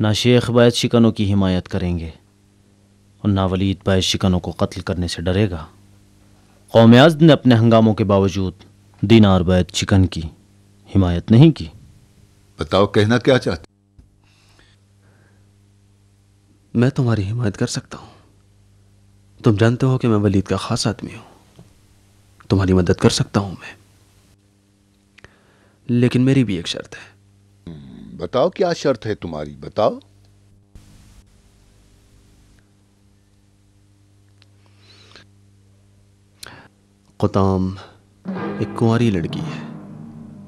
نہ شیخ باید شکنوں کی حمایت کریں گے اور نہ ولید باید شکنوں کو قتل کرنے سے ڈرے گا۔ قوم ازد نے اپنے ہنگاموں کے باوجود دینار باید شکن کی حمایت نہیں کی۔ بتاؤ کہنا کیا چاہتے؟ میں تمہاری حمایت کر سکتا ہوں۔ تم جانتے ہو کہ میں ولید کا خاص آدمی ہوں، تمہاری مدد کر سکتا ہوں میں، لیکن میری بھی ایک شرط ہے۔ بتاؤ کیا شرط ہے تمہاری، بتاؤ۔ قطام ایک کنواری لڑکی ہے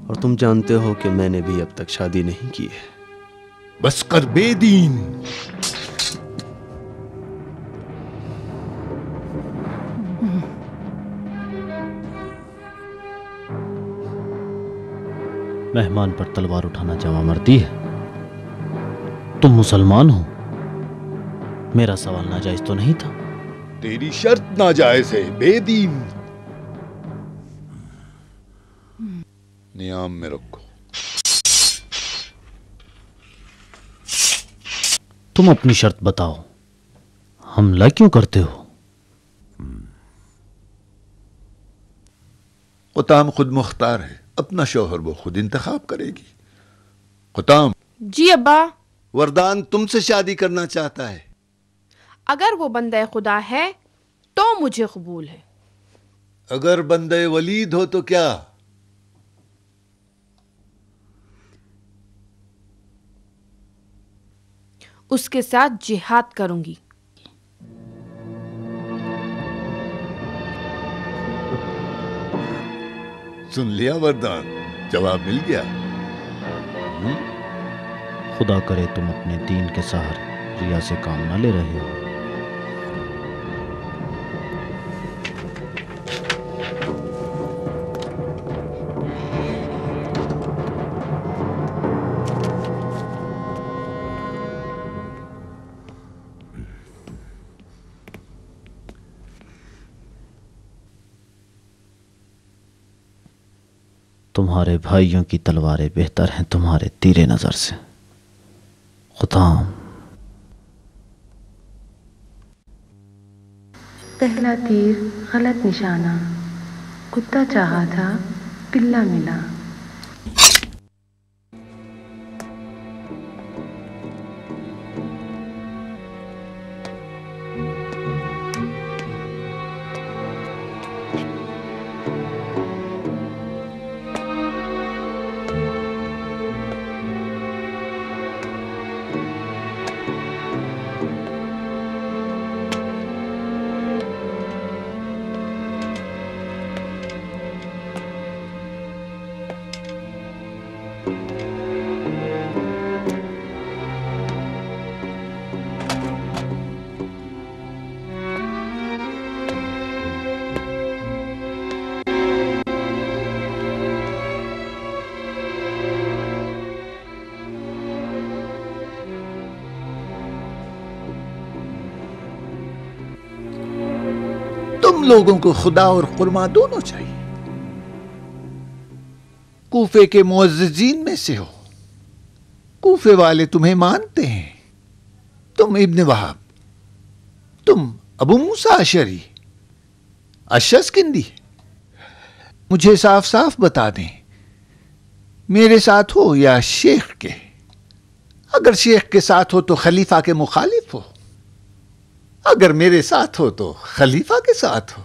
اور تم جانتے ہو کہ میں نے بھی اب تک شادی نہیں کی ہے۔ بس کر بے دین۔ مہمان پر تلوار اٹھانا جواں مردی ہے؟ تم مسلمان ہو، میرا سوال ناجائز تو نہیں تھا؟ تیری شرط ناجائز ہے، بے دین۔ نیام میں رکھو۔ تم اپنی شرط بتاؤ، حملہ کیوں کرتے ہو؟ قطام خود مختار ہے، اپنا شوہر وہ خود انتخاب کرے گی۔ قطام، جی ابا، وردان تم سے شادی کرنا چاہتا ہے۔ اگر وہ بندہ خدا ہے تو مجھے قبول ہے۔ اگر بندے ولید ہو تو کیا؟ اس کے ساتھ جہاد کروں گی۔ سن لیا وردان، جواب مل گیا۔ خدا کرے تم اپنے دین کے سہارے ریا سے کام نہ لے رہے ہو۔ تمہارے بھائیوں کی تلواریں بہتر ہیں تمہارے تیر نظر سے۔ قطام، پہلا تیر غلط نشانہ، کتا چاہا تھا پلا ملا۔ تم لوگوں کو خدا اور قرما دونوں چاہیے۔ کوفے کے معززین میں سے ہو، کوفے والے تمہیں مانتے ہیں۔ تم ابن وہاب، تم ابو موسیٰ اشعری، اششکندی، مجھے صاف صاف بتا دیں، میرے ساتھ ہو یا شیخ کے؟ اگر شیخ کے ساتھ ہو تو خلیفہ کے مخالف ہو، اگر میرے ساتھ ہو تو خلیفہ کے ساتھ ہو۔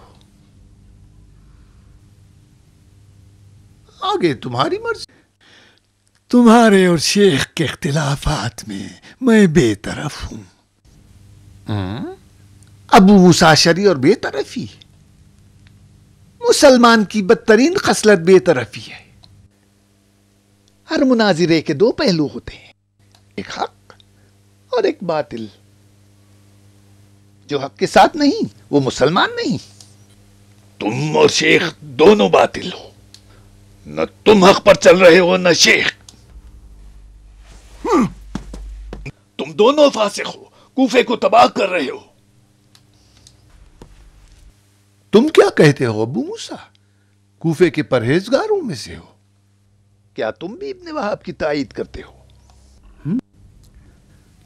آگے تمہاری مرضی۔ تمہارے اور شیخ کے اختلافات میں بے طرف ہوں۔ ابو موسیٰ اشعری اور بے طرفی، مسلمان کی بدترین خصلت بے طرفی ہے۔ ہر مناظرے کے دو پہلو ہوتے ہیں، ایک حق اور ایک باطل۔ جو حق کے ساتھ نہیں وہ مسلمان نہیں۔ تم اور شیخ دونوں باطل ہو، نہ تم حق پر چل رہے ہو نہ شیخ۔ تم دونوں فاسق ہو، کوفے کو تباہ کر رہے ہو۔ تم کیا کہتے ہو ابو موسیٰ؟ کوفے کے پرہیزگاروں میں سے ہو، کیا تم بھی ابن وہاب کی تائید کرتے ہو؟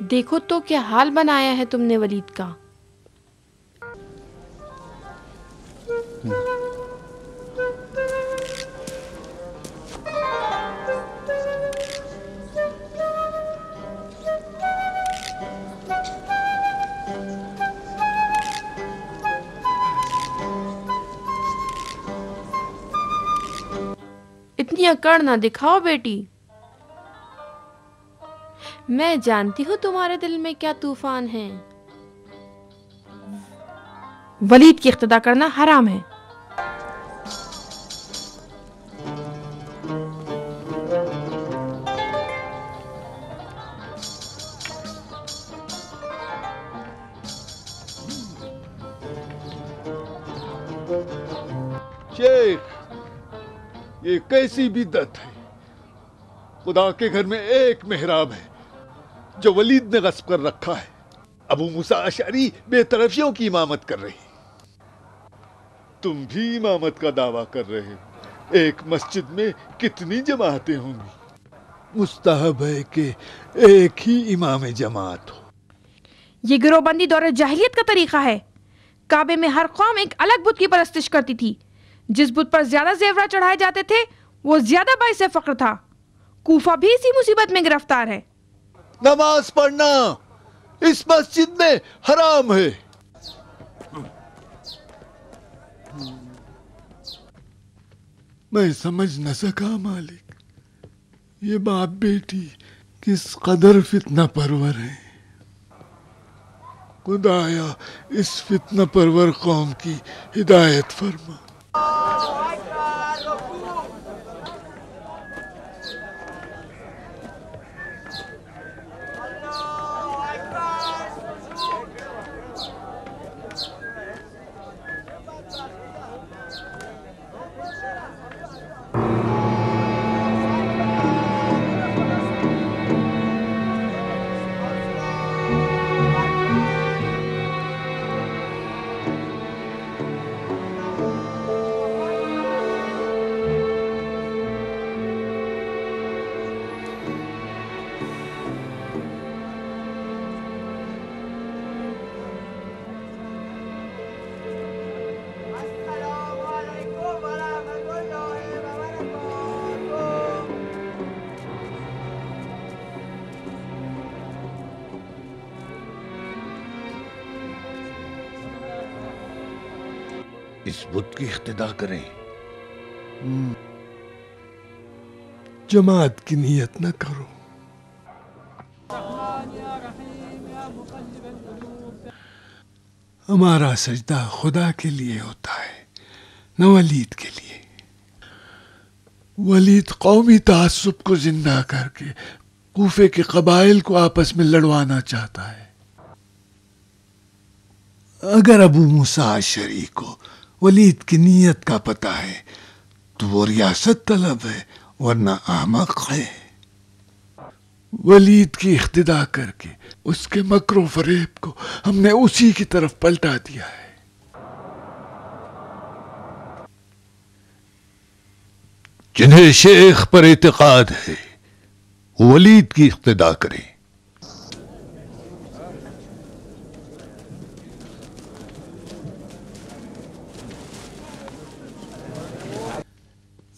دیکھو تو کیا حال بنایا ہے تم نے ولید کا. اتنی اکڑ نہ دکھاؤ بیٹی. میں جانتی ہوں تمہارے دل میں کیا طوفان ہے. ولید کی اقتدا کرنا حرام ہے. شیخ، یہ کیسی بدعت ہے؟ خدا کے گھر میں ایک محراب ہے جو ولید نے غصب کر رکھا ہے. ابو موسیٰ اشعری بے طرفیوں کی امامت کر رہی. تم بھی امامت کا دعویٰ کر رہے ہو. ایک مسجد میں کتنی جماعتیں ہوں گی؟ مستحب ہے کہ ایک ہی امام جماعت ہو. یہ گروہ بندی دور جاہلیت کا طریقہ ہے. کعبے میں ہر قوم ایک الگ بت کی پرستش کرتی تھی. جس بت پر زیادہ زیورات چڑھائے جاتے تھے وہ زیادہ باعث فخر تھا. کوفہ بھی اسی مصیبت میں گرفتار ہے. نماز پڑھنا اس مسجد میں حرام ہے. میں سمجھ نہ سکا مالک، یہ باپ بیٹی کس قدر فتنہ پرور ہیں. خدایا اس فتنہ پرور قوم کی ہدایت فرما. اس بت کی اقتدا کریں، جماعت کی نیت نہ کرو. ہمارا سجدہ خدا کے لیے ہوتا ہے، نہ ولید کے لیے. ولید قومی تعصب کو زندہ کر کے کوفے کے قبائل کو آپس میں لڑوانا چاہتا ہے. اگر ابو موسیٰ اشعری کو ولید کی نیت کا پتہ ہے تو وہ ریاست طلب ہے، ورنہ احمق ہے. ولید کی اقتدا کر کے اس کے مکر و فریب کو ہم نے اسی کی طرف پلٹا دیا ہے. جنہیں شیخ پر اعتقاد ہے ولید کی اقتدا کریں.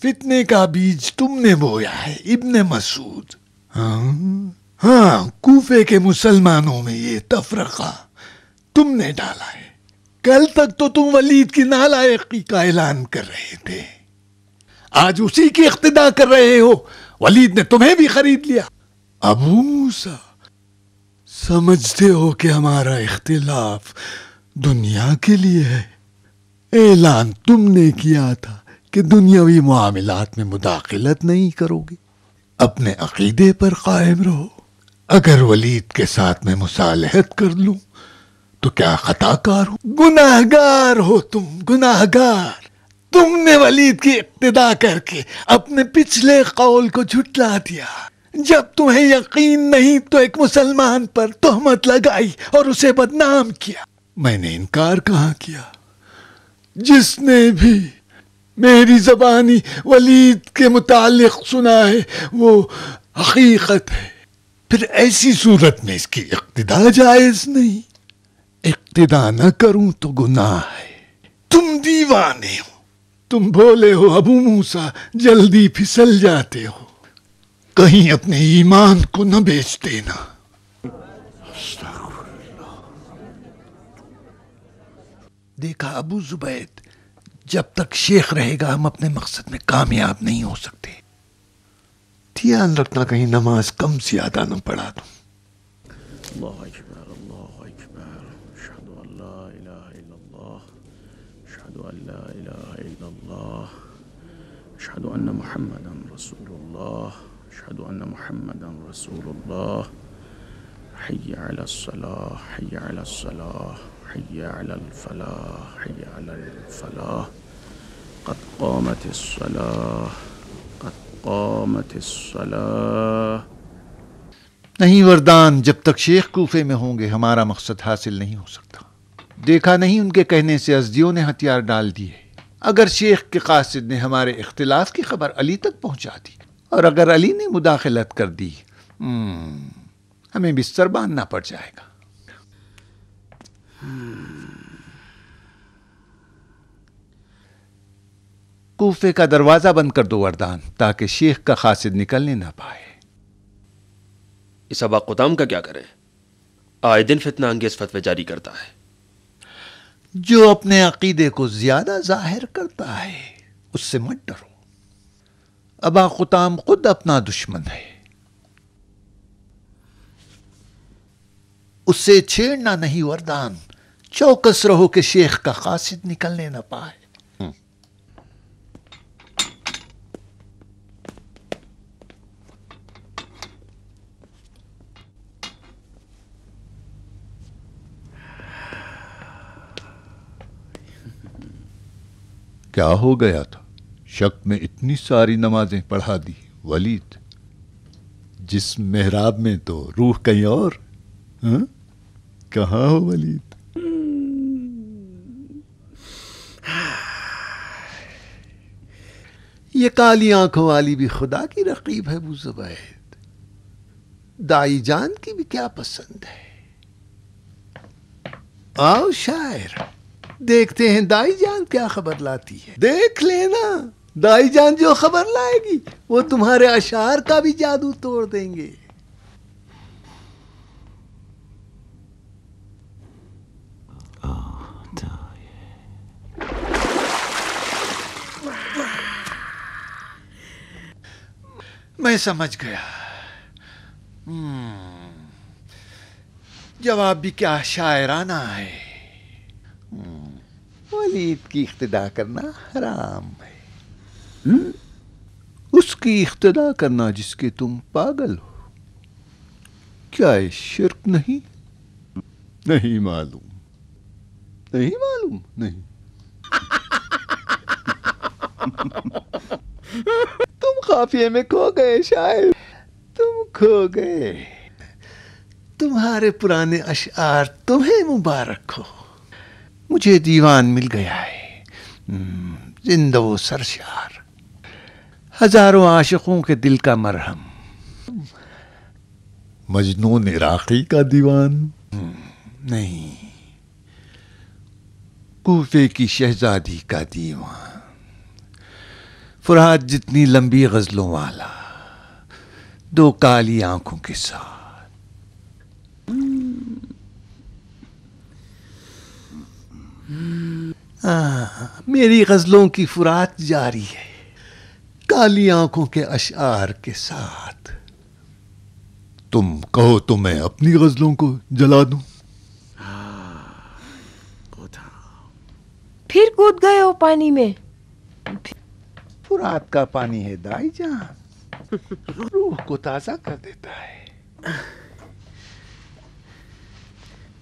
فتنے کا بیج تم نے بویا ہے ابن مسعود. ہاں، کوفے کے مسلمانوں میں یہ تفرقہ تم نے ڈالا ہے. کل تک تو تم ولید کی نالائقی کا اعلان کر رہے تھے، آج اسی کی اقتدا کر رہے ہو. ولید نے تمہیں بھی خرید لیا. ابو موسیٰ، سمجھتے ہو کہ ہمارا اختلاف دنیا کے لیے ہے. اعلان تم نے کیا تھا کہ دنیاوی معاملات میں مداخلت نہیں کرو گے. اپنے عقیدے پر قائم رہو. اگر ولید کے ساتھ میں مصالحت کر لوں تو کیا خطا کار ہوں؟ گناہگار ہو تم، گناہگار. تم نے ولید کی اقتدا کر کے اپنے پچھلے قول کو جھٹلا دیا. جب تمہیں یقین نہیں تو ایک مسلمان پر تہمت لگائی اور اسے بدنام کیا. میں نے انکار کہاں کیا؟ جس نے بھی میری زبانی ولید کے متعلق سنا ہے وہ حقیقت ہے. پھر ایسی صورت میں اس کی اقتدا جائز نہیں. اقتدا نہ کروں تو گناہ ہے. تم دیوانے ہو. تم بولے ہو ابو موسیٰ جلدی پھسل جاتے ہو. کہیں اپنے ایمان کو نہ بیچ دینا. دیکھا ابو زبید، جب تک شیخ رہے گا ہم اپنے مقصد میں کامیاب نہیں ہو سکتے. دھیان رکھنا کہیں نماز کم زیادہ نہ پڑھا دوں. اللہ اکبر اللہ اکبر اشہد ان لا الہ الا اللہ اشہد ان لا الہ الا اللہ اشہد ان محمدا رسول اللہ اشہد ان محمدا رسول اللہ. حی علی الصلاة حی علی الصلاة حی علی الفلاح حی علی الفلاح. قد قامت الصلاة قد قامت الصلاة. نہیں وردان، جب تک شیخ کوفے میں ہوں گے ہمارا مقصد حاصل نہیں ہو سکتا. دیکھا نہیں ان کے کہنے سے ازدیوں نے ہتھیار ڈال دیے. اگر شیخ کے قاصد نے ہمارے اختلاف کی خبر علی تک پہنچا دی اور اگر علی نے مداخلت کر دی ہمیں بستر باندھنا پڑ جائے گا. کوفے کا دروازہ بند کر دو وردان، تاکہ شیخ کا قاصد نکلنے نہ پائے. اس ابا قدام کا کیا کریں؟ آئے دن فتنہ انگیز فتوے جاری کرتا ہے. جو اپنے عقیدے کو زیادہ ظاہر کرتا ہے اس سے مت ڈرو. ابا قدام خود اپنا دشمن ہے. اس سے چھیڑنا نہیں وردان. چوکس رہو کہ شیخ کا قاصد نکلنے نہ پائے. کیا ہو گیا تھا؟ شک میں اتنی ساری نمازیں پڑھا دی ولید. جس محراب میں تو روح کہیں اور. کہاں ہو ولید؟ یہ کالی آنکھوں والی بھی خدا کی رقیب ہے ابو زبید. دائی جان کی بھی کیا پسند ہے. آؤ شاعر، دیکھتے ہیں دائی جان کیا خبر لاتی ہے. دیکھ لینا، دائی جان جو خبر لائے گی وہ تمہارے اشعار کا بھی جادو توڑ دیں گے. میں سمجھ گیا. جواب بھی کیا شاعرانہ ہے. ولید کی اقتدا کرنا حرام ہے. اس کی اقتدا کرنا جس کے تم پاگل ہو، کیا یہ شرک نہیں؟ نہیں معلوم، نہیں معلوم، نہیں. تم قافیے میں کھو گئے شاعر، تم کھو گئے. تمہارے پرانے اشعار تمہیں مبارک ہو. مجھے دیوان مل گیا ہے، زندہ و سرشار، ہزاروں عاشقوں کے دل کا مرہم. مجنون عراقی کا دیوان نہیں، کوفے کی شہزادی کا دیوان. فرات جتنی لمبی غزلوں والا، دو کالی آنکھوں کے ساتھ. میری غزلوں کی فرات جاری ہے، کالی آنکھوں کے اشعار کے ساتھ. تم کہو تو میں اپنی غزلوں کو جلا دوں. پھر کود گئے ہو پانی میں. فرات کا پانی ہے دائی جان، روح کو تازہ کر دیتا ہے.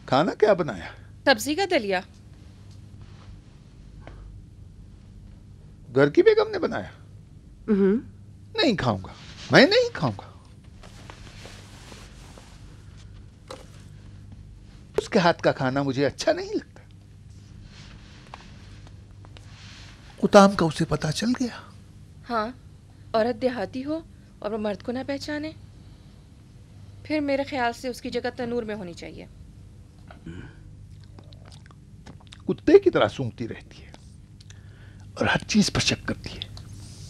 کھانا کیا بنایا؟ سبزی کا دلیا. گھر کی بیگم نے بنایا؟ نہیں کھاؤں گا، میں نہیں کھاؤں گا. اس کے ہاتھ کا کھانا مجھے اچھا نہیں لگتا. قطام کا اسے پتا چل گیا. ہاں، عورت دیہاتی ہو اور وہ مرد کو نہ پہچانے. پھر میرے خیال سے اس کی جگہ تنور میں ہونی چاہیے. کتے کی طرح سونگتی رہتی ہے اور ہر چیز پر شک کرتی ہے.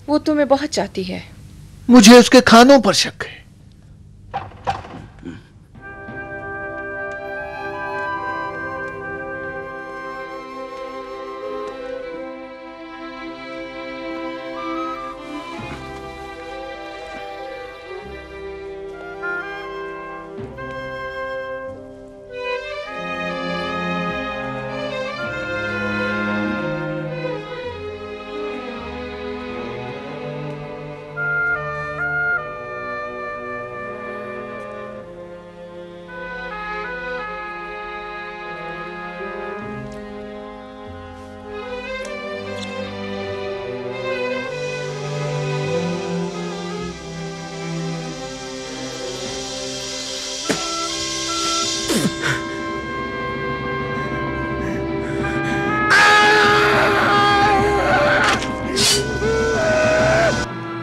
وہ تمہیں بہت چاہتی ہے. مجھے اس کے کھانوں پر شک ہے.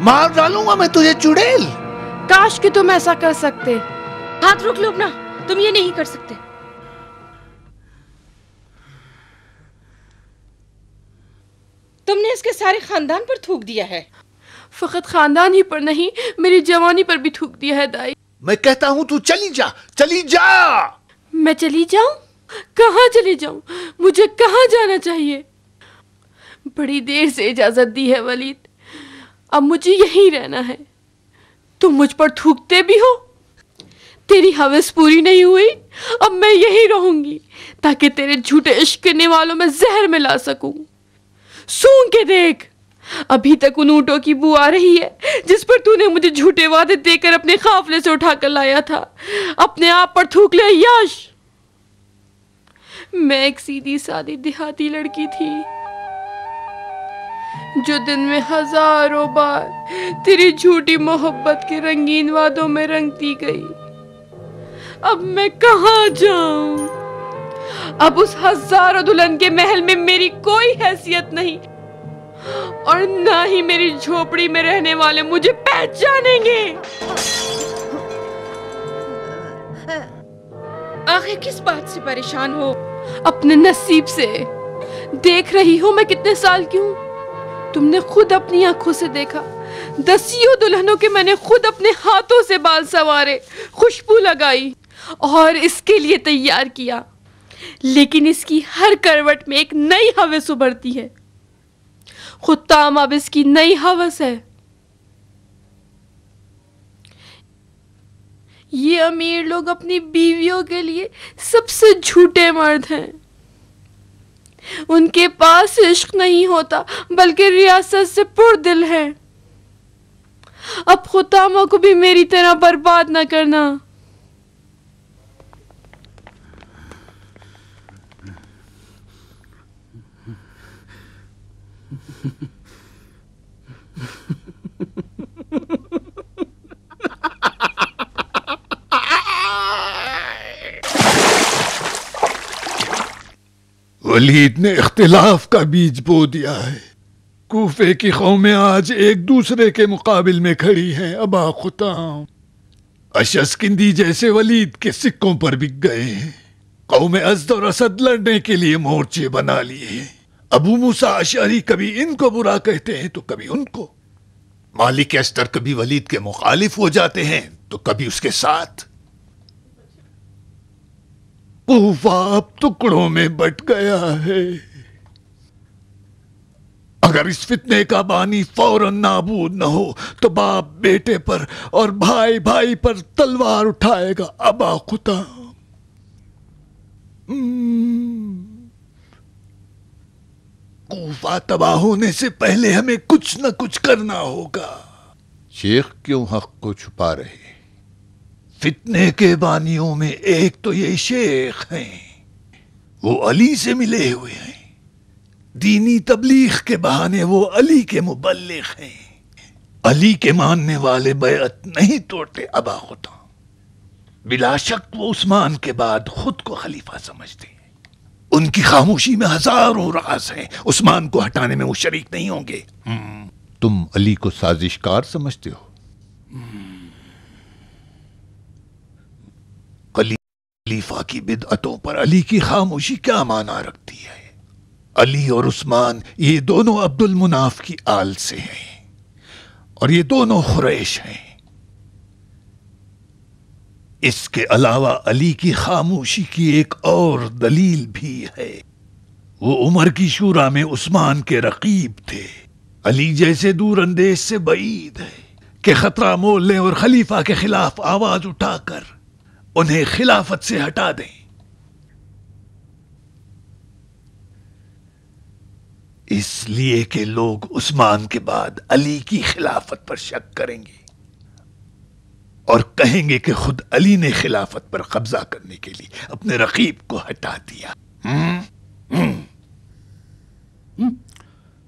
مار ڈالوں گا میں تجھے چڑیل. کاش کہ تم ایسا کر سکتے. ہاتھ روک لو اپنا. تم یہ نہیں کر سکتے. تم نے اس کے سارے خاندان پر تھوک دیا ہے. فقط خاندان ہی پر نہیں، میری جوانی پر بھی تھوک دیا ہے دائی. میں کہتا ہوں تو چلی جا، چلی جا. میں چلی جاؤں؟ کہاں چلی جاؤں؟ مجھے کہاں جانا چاہیے؟ بڑی دیر سے اجازت دی ہے ولید، اب مجھے یہیں رہنا ہے. تم مجھ پر تھوکتے بھی ہو. تیری ہوس پوری نہیں ہوئی، اب میں یہیں رہوں گی تاکہ تیرے جھوٹے عشق کرنے والوں میں زہر ملا سکوں. سونگ کے دیکھ، ابھی تک ان اونٹوں کی بو آ رہی ہے جس پر تو نے مجھے جھوٹے وعدے دے کر اپنے قافلے سے اٹھا کر لایا تھا. اپنے آپ پر تھوک لے یاش. میں ایک سیدھی سادی دیہاتی لڑکی تھی جو دن میں ہزاروں بار تیری جھوٹی محبت کے رنگین وعدوں میں رنگتی گئی. اب میں کہاں جاؤں؟ اب اس ہزاروں دلہن کے محل میں میری کوئی حیثیت نہیں، اور نہ ہی میری جھوپڑی میں رہنے والے مجھے پہچانیں گے. آخر کس بات سے پریشان ہو؟ اپنے نصیب سے. دیکھ رہی ہو میں کتنے سال کی ہوں. تم نے خود اپنی آنکھوں سے دیکھا. دسیوں دلہنوں کے میں نے خود اپنے ہاتھوں سے بال سنوارے، خوشبو لگائی اور اس کے لیے تیار کیا. لیکن اس کی ہر کروٹ میں ایک نئی ہوس ابھرتی ہے. خطام اب اس کی نئی ہوس ہے. یہ امیر لوگ اپنی بیویوں کے لیے سب سے جھوٹے مرد ہیں. ان کے پاس عشق نہیں ہوتا بلکہ ریاست سے پر دل ہے. اب خطامہ کو بھی میری طرح برباد نہ کرنا. ولید نے اختلاف کا بیج بو دیا ہے. کوفے کی قومیں آج ایک دوسرے کے مقابل میں کھڑی ہیں. ابا خطام اشسکندی جیسے ولید کے سکوں پر بک گئے ہیں. قوم ازد اور اسد لڑنے کے لیے مورچے بنا لیے. ابو موسیٰ اشعری کبھی ان کو برا کہتے ہیں تو کبھی ان کو. مالک استر کبھی ولید کے مخالف ہو جاتے ہیں تو کبھی اس کے ساتھ. کوفہ اب ٹکڑوں میں بٹ گیا ہے. اگر اس فتنے کا بانی فوراً نابود نہ ہو تو باپ بیٹے پر اور بھائی بھائی پر تلوار اٹھائے گا. ابا خطام کوفہ تباہ ہونے سے پہلے ہمیں کچھ نہ کچھ کرنا ہوگا. شیخ کیوں حق کو چھپا رہے؟ فتنے کے بانیوں میں ایک تو یہ شیخ ہیں، وہ علی سے ملے ہوئے ہیں. دینی تبلیغ کے بہانے وہ علی کے مبلغ ہیں. علی کے ماننے والے بیعت نہیں توڑتے. ابا خطام بلا شک وہ عثمان کے بعد خود کو خلیفہ سمجھتے ہیں. ان کی خاموشی میں ہزاروں راز ہیں. عثمان کو ہٹانے میں وہ شریک نہیں ہوں گے. تم علی کو سازش کار سمجھتے ہو؟ خلیفہ کی بدعتوں پر علی کی خاموشی کیا معنی رکھتی ہے؟ علی اور عثمان یہ دونوں عبد المناف کی آل سے ہیں اور یہ دونوں قریش ہیں۔ اس کے علاوہ علی کی خاموشی کی ایک اور دلیل بھی ہے۔ وہ عمر کی شورا میں عثمان کے رقیب تھے۔ علی جیسے دور اندیش سے بعید ہے کہ خطرہ مول لیں اور خلیفہ کے خلاف آواز اٹھا کر انہیں خلافت سے ہٹا دیں۔ اس لیے کہ لوگ عثمان کے بعد علی کی خلافت پر شک کریں گے اور کہیں گے کہ خود علی نے خلافت پر قبضہ کرنے کے لیے اپنے رقیب کو ہٹا دیا۔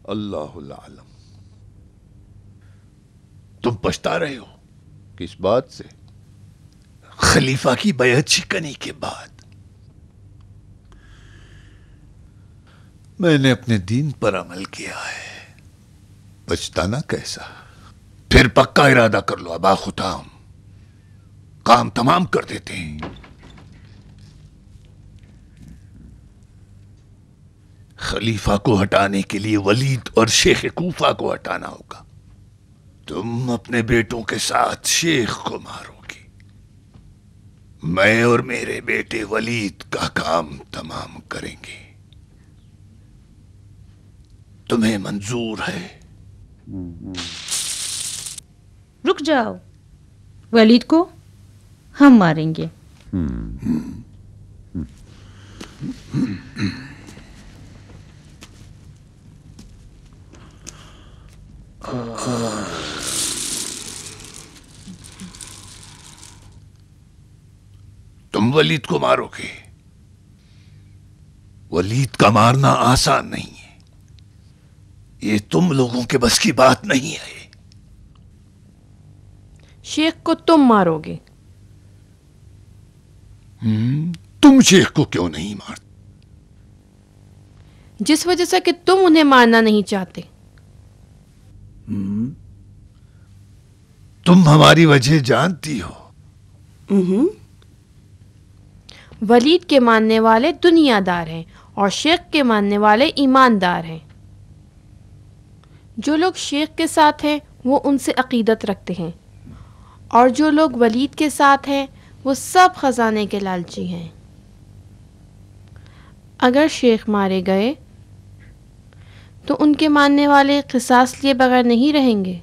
اللہ العالم۔ تم پچھتا رہے ہو کس بات سے؟ خلیفہ کی بیعت شکنی کے بعد میں نے اپنے دین پر عمل کیا ہے، پچھتانا کیسا؟ پھر پکا ارادہ کر لو ابا خطام، کام تمام کر دیتے ہیں۔ خلیفہ کو ہٹانے کے لیے ولید اور شیخ کوفہ کو ہٹانا ہوگا۔ تم اپنے بیٹوں کے ساتھ شیخ کو مارو گے، میں اور میرے بیٹے ولید کا کام تمام کریں گے۔ تمہیں منظور ہے؟ رک جاؤ، ولید کو ہم ماریں گے۔ تم ولید کو مارو گے؟ ولید کا مارنا آسان نہیں ہے، یہ تم لوگوں کے بس کی بات نہیں ہے۔ شیخ کو تم مارو گے؟ تم شیخ کو کیوں نہیں مارتے؟ جس وجہ سے کہ تم انہیں مارنا نہیں چاہتے۔ تم ہماری وجہ جانتی ہو۔ ولید کے ماننے والے دنیا دار ہیں اور شیخ کے ماننے والے ایماندار ہیں۔ جو لوگ شیخ کے ساتھ ہیں وہ ان سے عقیدت رکھتے ہیں، اور جو لوگ ولید کے ساتھ ہیں وہ سب خزانے کے لالچی ہیں۔ اگر شیخ مارے گئے تو ان کے ماننے والے قصاص لیے بغیر نہیں رہیں گے،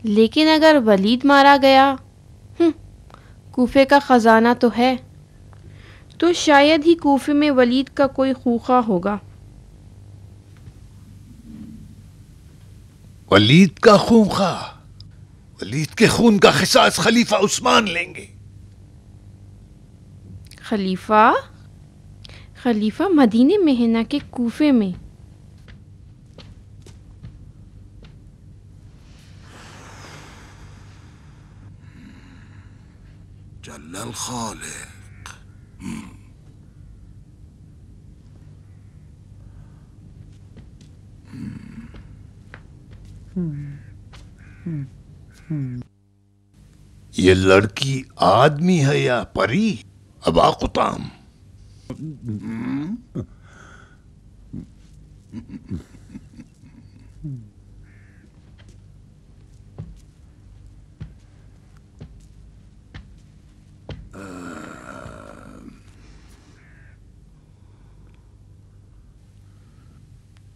لیکن اگر ولید مارا گیا، کوفے کا خزانہ تو ہے، تو شاید ہی کوفے میں ولید کا کوئی خوخہ ہوگا۔ ولید کا خونخواہ؟ ولید کے خون کا قصاص خلیفہ عثمان لیں گے۔ خلیفہ مدینے میں ہے، نہ کہ کوفے میں۔ جل الخالق۔ یہ لڑکی آدمی ہے یا پری ابا خطام؟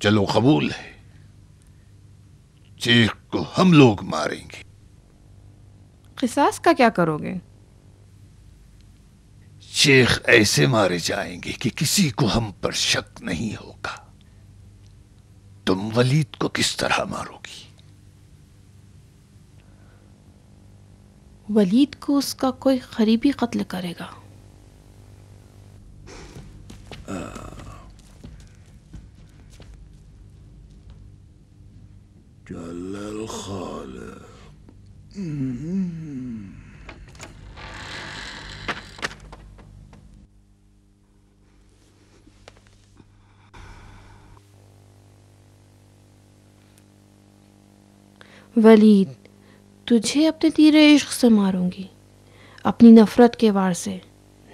چلو قبول ہے، شیخ کو ہم لوگ ماریں گے۔ قصاص کا کیا کرو گے؟ شیخ ایسے مارے جائیں گے کہ کسی کو ہم پر شک نہیں ہوگا۔ تم ولید کو کس طرح مارو گی؟ ولید کو اس کا کوئی قریبی قتل کرے گا۔ جل الخالق۔ ولید، تجھے اپنے تیر عشق سے ماروں گی، اپنی نفرت کے وار سے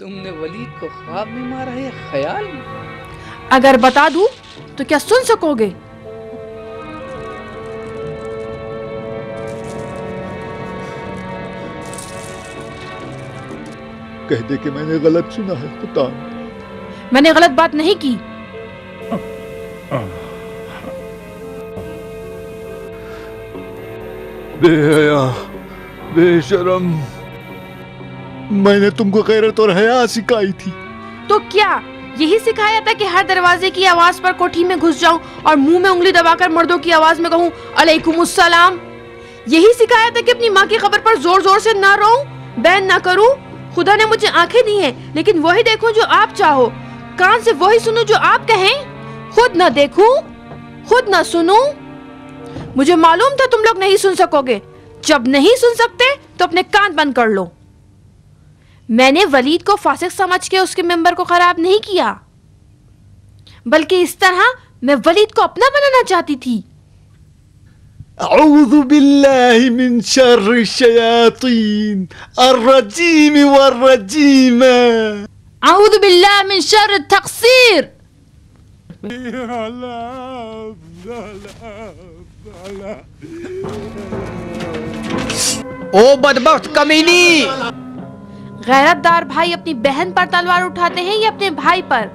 تم نے ولید کو خواب میں مارا ہے یا خیال میں؟ اگر بتا دوں تو کیا سن سکو گے؟ کہہ دے کہ میں نے غلط سنا ہے خطام. میں نے غلط بات نہیں کی. بے حیا، بے شرم، میں نے تم کو غیرت اور حیا سکھائی تھی. تو کیا یہی سکھایا تھا کہ ہر دروازے کی آواز پر کوٹھی میں گھس جاؤں اور منہ میں انگلی دبا کر مردوں کی آواز میں کہوں علیکم السلام؟ یہی سکھایا تھا کہ اپنی ماں کی خبر پر زور زور سے نہ روؤں، بین نہ کروں؟ خدا نے مجھے آنکھیں دی ہیں لیکن وہی دیکھوں جو آپ چاہو، کان سے وہی سنوں جو آپ کہیں، خود نہ دیکھوں، خود نہ سنوں. مجھے معلوم تھا تم لوگ نہیں سن سکو گے. جب نہیں سن سکتے تو اپنے کان بند کر لو. میں نے ولید کو فاسق سمجھ کے اس کے ممبر کو خراب نہیں کیا، بلکہ اس طرح میں ولید کو اپنا بنانا چاہتی تھی. اعوذ باللہ من شر الشیاطین الرجیم والرجیم. اعوذ باللہ من شر التقصیر. او بدبخت کمینی! غیرت دار بھائی اپنی بہن پر تلوار اٹھاتے ہیں یا اپنے بھائی پر؟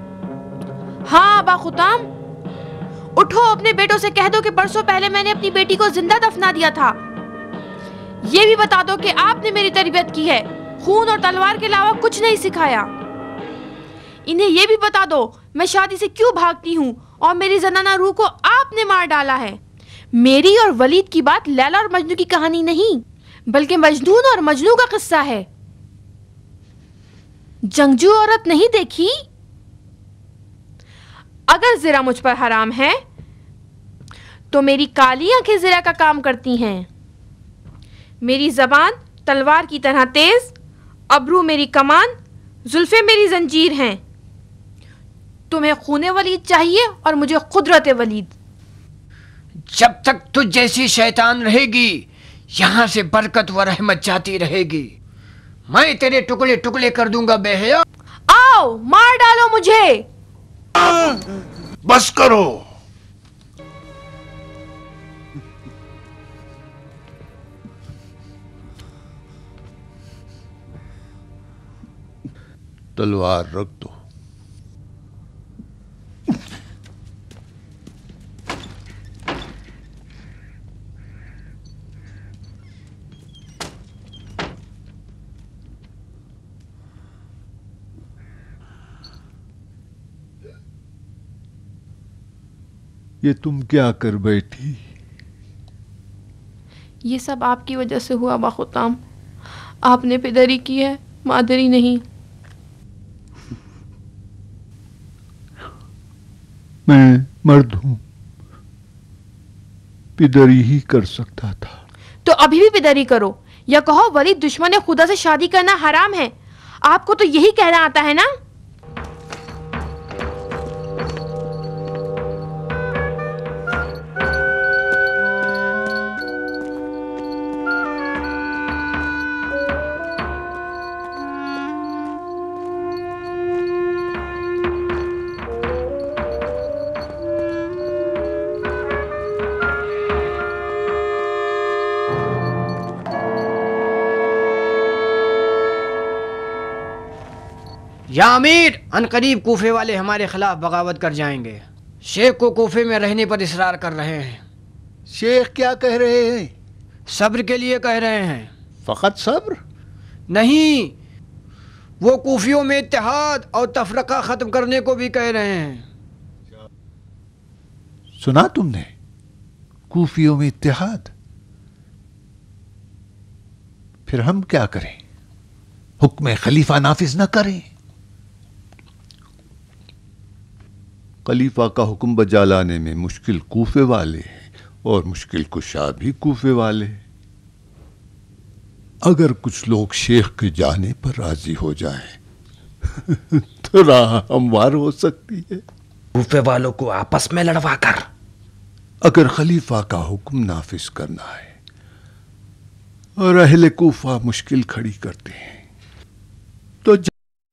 ہاں ابا خطام، اٹھو اپنے بیٹوں سے کہہ دو کہ برسوں پہلے میں نے اپنی بیٹی کو زندہ دفنا دیا تھا. یہ بھی بتا دو کہ آپ نے میری تربیت کی ہے، خون اور تلوار کے علاوہ کچھ نہیں سکھایا. انہیں یہ بھی بتا دو میں شادی سے کیوں بھاگتی ہوں اور میری زنانہ روح کو آپ نے مار ڈالا ہے. میری اور ولید کی بات لیلا اور مجنو کی کہانی نہیں بلکہ مجنون اور مجنو کا قصہ ہے. جنگجو عورت نہیں دیکھی؟ اگر زرا مجھ پر حرام ہے تو میری کالی آنکھیں زرا کا کام کرتی ہیں. میری زبان تلوار کی طرح تیز، ابرو میری کمان، زلفیں میری زنجیر ہیں. تمہیں خون ولید چاہیے اور مجھے قدرت ولید. جب تک تجھ جیسی شیطان رہے گی یہاں سے برکت و رحمت جاتی رہے گی. میں تیرے ٹکڑے ٹکڑے کر دوں گا بے حیا. آؤ مار ڈالو مجھے. بس کرو. تلوار رکھ دو. یہ تم کیا کر بیٹھی؟ یہ سب آپ کی وجہ سے ہوا ابا خطام. آپ نے پدری کی ہے، مادری نہیں. میں مرد ہوں، پدری ہی کر سکتا تھا. تو ابھی بھی پدری کرو یا کہو ولید دشمن خدا سے شادی کرنا حرام ہے. آپ کو تو یہی کہنا آتا ہے نا؟ یا امیر، ان قریب کوفے والے ہمارے خلاف بغاوت کر جائیں گے. شیخ کو کوفے میں رہنے پر اصرار کر رہے ہیں. شیخ کیا کہہ رہے ہیں؟ صبر کے لیے کہہ رہے ہیں. فقط صبر؟ نہیں، وہ کوفیوں میں اتحاد اور تفرقہ ختم کرنے کو بھی کہہ رہے ہیں. سنا تم نے؟ کوفیوں میں اتحاد؟ پھر ہم کیا کریں؟ حکم خلیفہ نافذ نہ کریں؟ خلیفہ کا حکم بجا لانے میں مشکل کوفے والے اور مشکل کشا بھی کوفے والے. اگر کچھ لوگ شیخ کے جانے پر راضی ہو جائیں تو راہ ہموار ہو سکتی ہے. کوفے والوں کو آپس میں لڑوا کر اگر خلیفہ کا حکم نافذ کرنا ہے اور اہل کوفہ مشکل کھڑی کرتے ہیں تو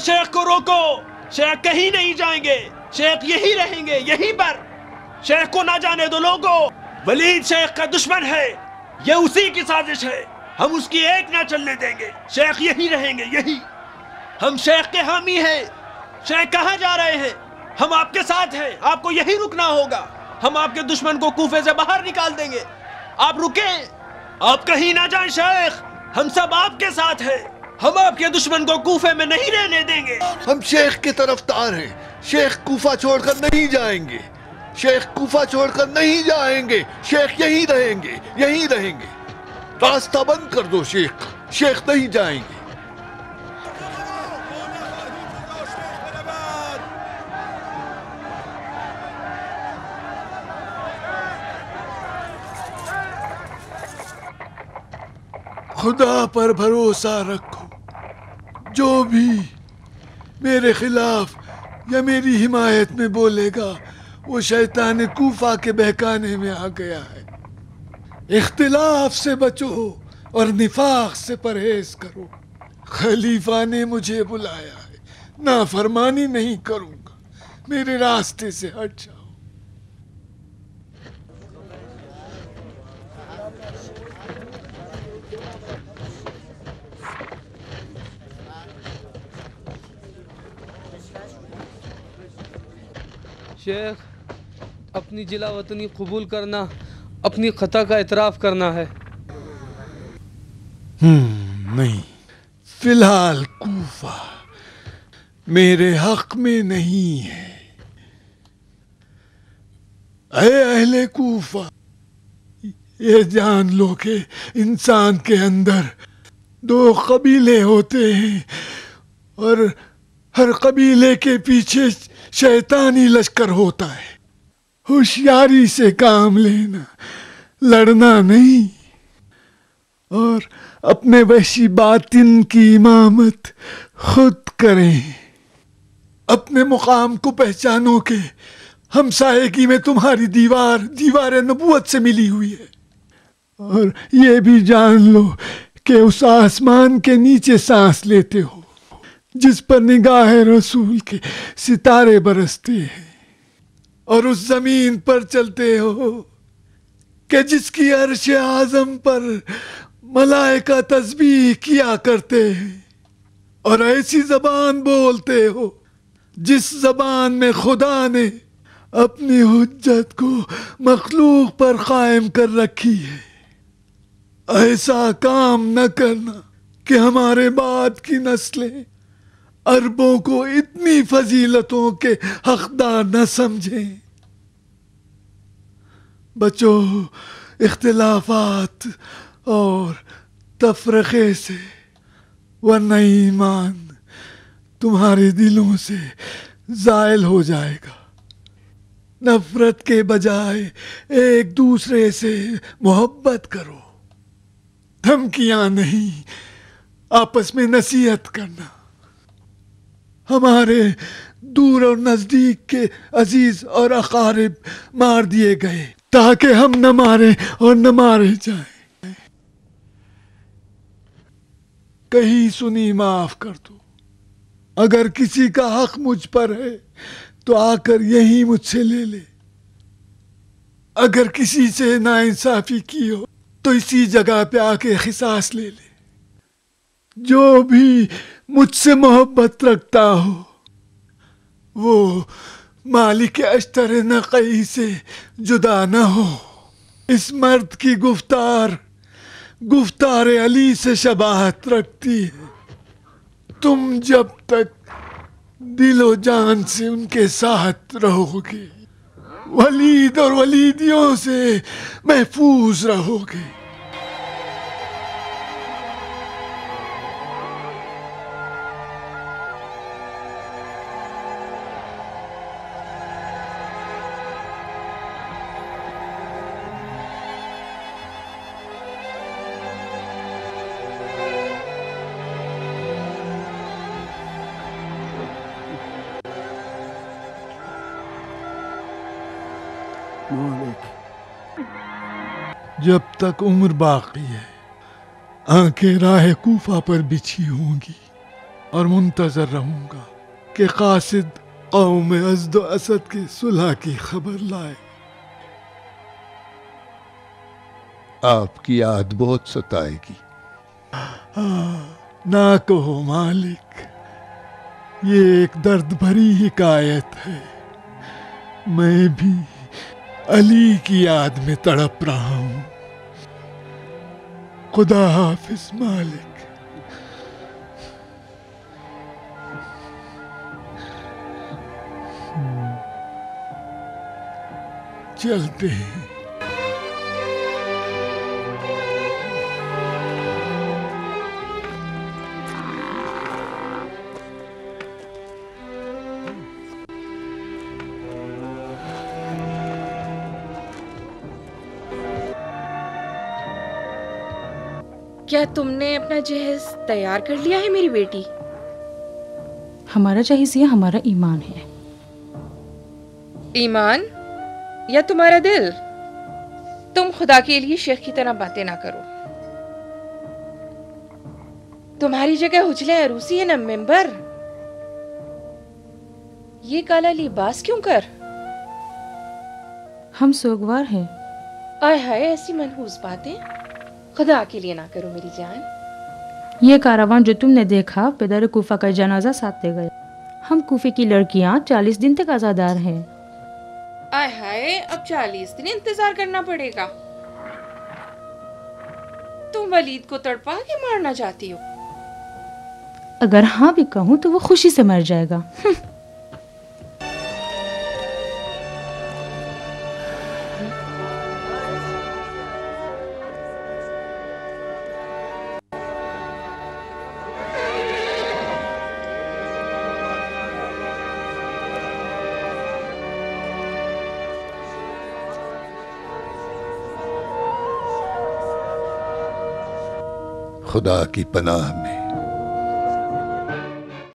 شیخ کو روکو، شیخ کہیں نہیں جائیں گے، شیخ یہی رہیں گے، یہیں پر، شیخ کو نہ جانے دو لوگوں، ولید شیخ کا دشمن ہے، یہ اسی کی سازش ہے، ہم اس کی ایک نہ چلنے دیں گے، شیخ یہی رہیں گے، یہی، ہم شیخ کے حامی ہیں، شیخ کہاں جا رہے ہیں؟ ہم آپ کے ساتھ ہیں، آپ کو یہی رکنا ہوگا، ہم آپ کے دشمن کو کوفے سے باہر نکال دیں گے، آپ رکیں، آپ کہیں نہ جائیں شیخ، ہم سب آپ کے ساتھ ہیں، ہم آپ کے دشمن کو کوفے میں نہیں رہنے دیں گے۔ ہم شیخ کے طرفدار ہیں، شیخ کوفہ چھوڑ کر نہیں جائیں گے، شیخ کوفہ چھوڑ کر نہیں جائیں گے، شیخ یہیں رہیں گے، یہیں رہیں گے، راستہ بند کر دو شیخ کا، شیخ نہیں جائیں گے۔ خدا پر بھروسہ رکھو، جو بھی میرے خلاف یا میری حمایت میں بولے گا وہ شیطان کوفہ کے بہکانے میں آ گیا ہے۔ اختلاف سے بچو اور نفاق سے پرہیز کرو۔ خلیفہ نے مجھے بلایا ہے، نافرمانی نہیں کروں گا، میرے راستے سے ہٹ جاؤ۔ شیخ، اپنی جلا وطنی قبول کرنا، اپنی خطا کا اعتراف کرنا ہے۔ نہیں، فی الحال کوفہ میرے حق میں نہیں ہے۔ اے اہل کوفہ، یہ جان لو کہ انسان کے اندر دو قبیلے ہوتے ہیں اور ہر قبیلے کے پیچھے شیطانی لشکر ہوتا ہے۔ ہوشیاری سے کام لینا، لڑنا نہیں، اور اپنے وحشی باطن کی امامت خود کریں۔ اپنے مقام کو پہچانو کہ ہمسائیگی میں تمہاری دیوار نبوت سے ملی ہوئی ہے، اور یہ بھی جان لو کہ اس آسمان کے نیچے سانس لیتے ہو جس پر نگاہ رسول کے ستارے برستے ہیں، اور اس زمین پر چلتے ہو کہ جس کی عرش اعظم پر ملائکہ تسبیح کیا کرتے ہیں، اور ایسی زبان بولتے ہو جس زبان میں خدا نے اپنی حجت کو مخلوق پر قائم کر رکھی ہے۔ ایسا کام نہ کرنا کہ ہمارے بعد کی نسلیں عربوں کو اتنی فضیلتوں کے حقدار نہ سمجھیں۔ بچو اختلافات اور تفرقے سے، ورنہ ایمان تمہارے دلوں سے زائل ہو جائے گا۔ نفرت کے بجائے ایک دوسرے سے محبت کرو، دھمکیاں نہیں، آپس میں نصیحت کرنا۔ ہمارے دور اور نزدیک کے عزیز اور اقارب مار دیے گئے تاکہ ہم نہ مارے اور نہ مارے جائیں۔ کہیں سنی معاف کر دو، اگر کسی کا حق مجھ پر ہے تو آ کر یہی مجھ سے لے لے، اگر کسی سے ناانصافی کی ہو تو اسی جگہ پہ آ کے قصاص لے لے۔ جو بھی مجھ سے محبت رکھتا ہو وہ مالک اشتر نقی سے جدا نہ ہو۔ اس مرد کی گفتار علی سے شباہت رکھتی ہے۔ تم جب تک دل و جان سے ان کے ساتھ رہو گے، ولید اور ولیدیوں سے محفوظ رہو گے۔ جب تک عمر باقی ہے آنکھیں راہ کوفہ پر بچھی ہوں گی، اور منتظر رہوں گا کہ قاصد قوم ازد و اسد کی صلح کی خبر لائے۔ آپ کی یاد بہت ستائے گی۔ نہ کہو مالک، یہ ایک درد بھری حکایت ہے، میں بھی علی کی یاد میں تڑپ رہا ہوں۔ خدا حافظ مالک۔ چلتے ہیں۔ کیا تم نے اپنا جہیز تیار کر لیا ہے میری بیٹی؟ ہمارا جہیز یہ ہمارا ایمان ہے۔ ایمان یا تمہارا دل؟ تم خدا کے لیے شیخ کی طرح باتیں نہ کرو۔ تمہاری جگہ حجلہ عروسی ہے نا ممبر۔ یہ کالا لباس کیوں کر؟ ہم سوگوار ہیں۔ آئے ہائے، ایسی منحوس باتیں خدا کے لیے نہ کرو میری جان۔ یہ کاروان جو تم نے دیکھا پدر کوفہ کا جنازہ ساتھ لے گئے۔ ہم کوفے کی لڑکیاں 40 دن تک آزادار ہیں۔ آئے ہائے، اب 40 دن انتظار کرنا پڑے گا۔ تم ولید کو تڑپا کے مارنا چاہتی ہو؟ اگر ہاں بھی کہوں تو وہ خوشی سے مر جائے گا۔ خدا کی پناہ میں